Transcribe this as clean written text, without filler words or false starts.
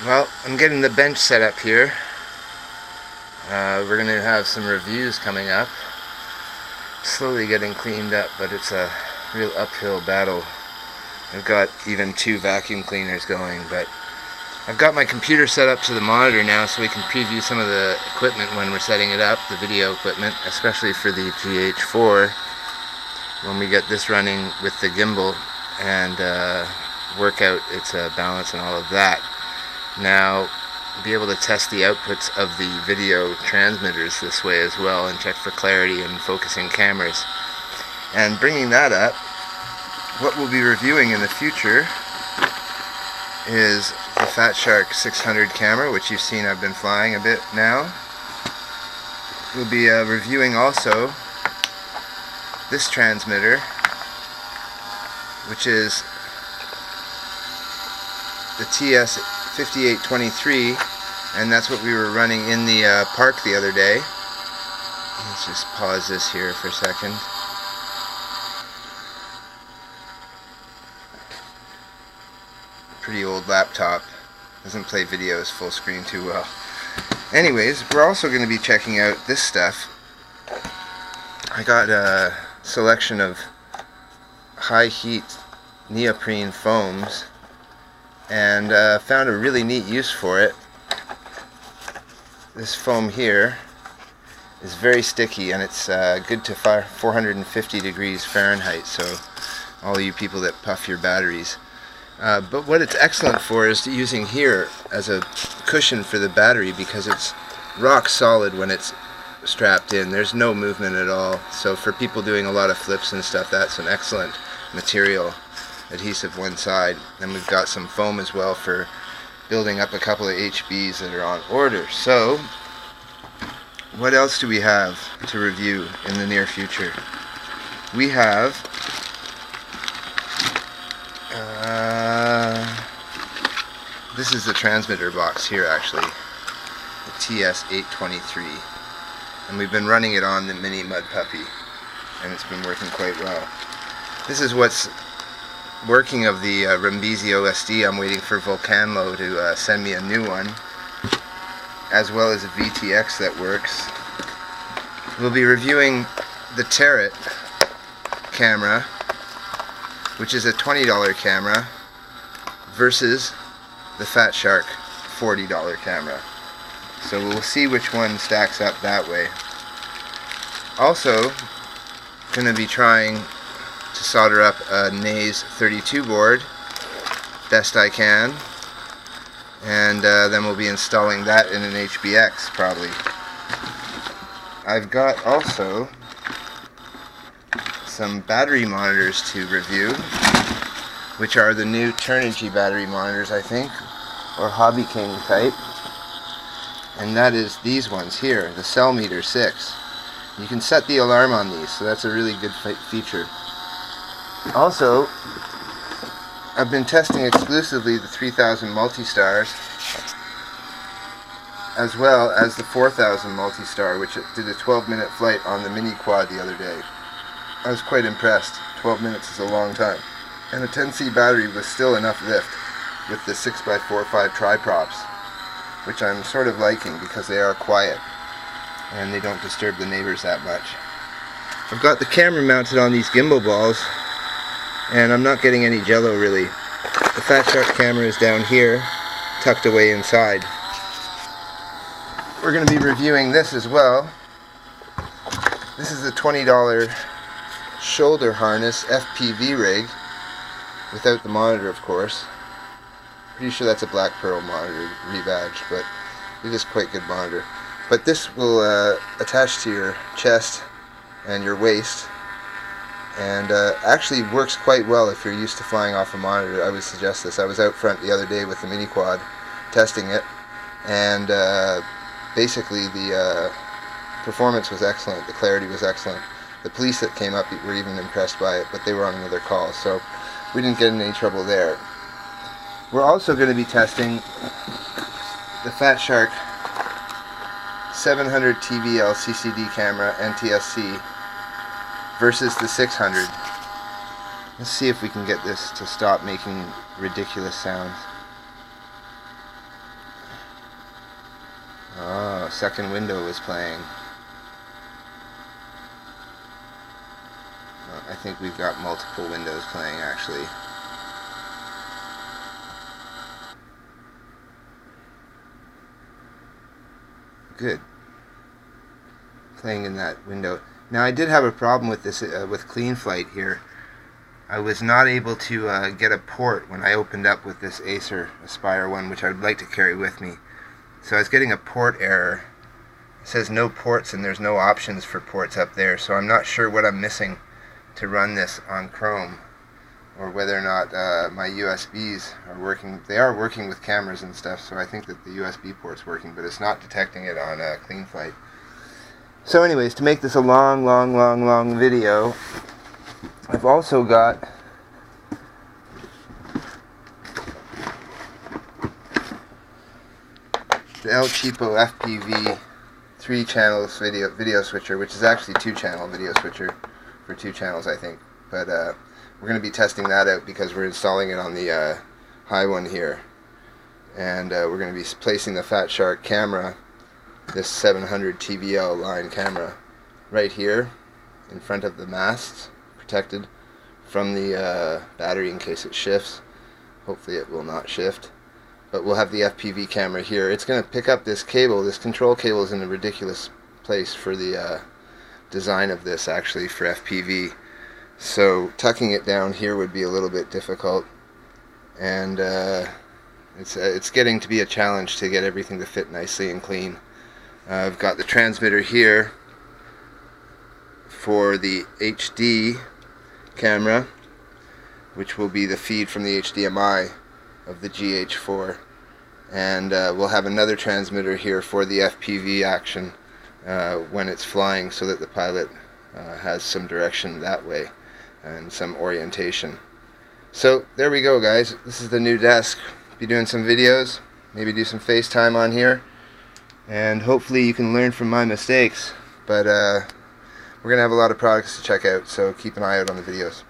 Well, I'm getting the bench set up here. We're going to have some reviews coming up. Slowly getting cleaned up, but it's a real uphill battle. I've got even 2 vacuum cleaners going, but I've got my computer set up to the monitor now so we can preview some of the equipment when we're setting it up, the video equipment, especially for the GH4, when we get this running with the gimbal and work out its balance and all of that. Now, be able to test the outputs of the video transmitters this way as well and check for clarity and focusing cameras. And bringing that up, what we'll be reviewing in the future is the Fat Shark 600 camera, which you've seen I've been flying a bit now. We'll be reviewing also this transmitter, which is the TS5823, and that's what we were running in the park the other day. Let's just pause this here for a second. Pretty old laptop. Doesn't play videos full screen too well. Anyways, we're also going to be checking out this stuff. I got a selection of high heat neoprene foams and found a really neat use for it. This foam here is very sticky, and it's good to 450 degrees Fahrenheit, so all you people that puff your batteries. But what it's excellent for is using here as a cushion for the battery, because it's rock solid when it's strapped in. There's no movement at all. So for people doing a lot of flips and stuff, that's an excellent material. Adhesive one side. And we've got some foam as well for building up a couple of HBs that are on order. So what else do we have to review in the near future? We have this is the transmitter box here, actually, the TS823, and we've been running it on the mini Mud Puppy, and it's been working quite well. This is what's working of the Rambisi OSD. I'm waiting for Volcanlo to send me a new one, as well as a VTX that works. We'll be reviewing the Terret camera, which is a $20 camera, versus the Fat Shark $40 camera. So we'll see which one stacks up that way. Also, going to be trying to solder up a Naze 32 board best I can, and then we'll be installing that in an HBX probably. I've got also some battery monitors to review, which are the new Turnigy battery monitors, I think, or Hobby King type, and that is these ones here, the Cell Meter 6. You can set the alarm on these, so that's a really good feature. Also, I've been testing exclusively the 3000 Multi-Stars, as well as the 4000 Multi-Star, which did a 12-minute flight on the mini quad the other day. I was quite impressed. 12 minutes is a long time. And the 10C battery was still enough lift with the 6x4/5 tri-props, which I'm sort of liking because they are quiet and they don't disturb the neighbors that much. I've got the camera mounted on these gimbal balls, and I'm not getting any jello really. The Fat Shark camera is down here, tucked away inside. We're going to be reviewing this as well. This is a $20 shoulder harness FPV rig, without the monitor, of course. Pretty sure that's a Black Pearl monitor, rebadged, but it is quite good monitor. But this will attach to your chest and your waist, and actually works quite well if you're used to flying off a monitor. I would suggest this. I was out front the other day with the mini quad testing it, and basically the performance was excellent, the clarity was excellent. The police that came up were even impressed by it, but they were on another call, so we didn't get in any trouble there. We're also going to be testing the Fat Shark 700 TVL CCD camera NTSC versus the 600. Let's see if we can get this to stop making ridiculous sounds. Oh, second window was playing. I think we've got multiple windows playing actually. Good. Playing in that window. Now I did have a problem with this with Clean Flight here. I was not able to get a port when I opened up with this Acer Aspire one, which I would like to carry with me. So I was getting a port error. It says no ports and there's no options for ports up there, so I'm not sure what I'm missing to run this on Chrome, or whether or not my USBs are working. They are working with cameras and stuff, so I think that the USB port's working, but it's not detecting it on Clean Flight. So anyways, to make this a long video, I've also got the El Cheapo FPV 3 channels video switcher, which is actually 2-channel video switcher for 2 channels, I think. But we're going to be testing that out because we're installing it on the high one here. And we're going to be placing the Fat Shark camera, this 700 TVL line camera, right here in front of the masts, protected from the battery in case it shifts. Hopefully it will not shift. But we'll have the FPV camera here. It's going to pick up this cable. This control cable is in a ridiculous place for the design of this, actually, for FPV. So tucking it down here would be a little bit difficult, and it's getting to be a challenge to get everything to fit nicely and clean. I've got the transmitter here for the HD camera, which will be the feed from the HDMI of the GH4, and we'll have another transmitter here for the FPV action when it's flying, so that the pilot has some direction that way and some orientation. So there we go, guys. This is the new desk. Be doing some videos, maybe do some FaceTime on here, and hopefully you can learn from my mistakes. But we're gonna have a lot of products to check out, so keep an eye out on the videos.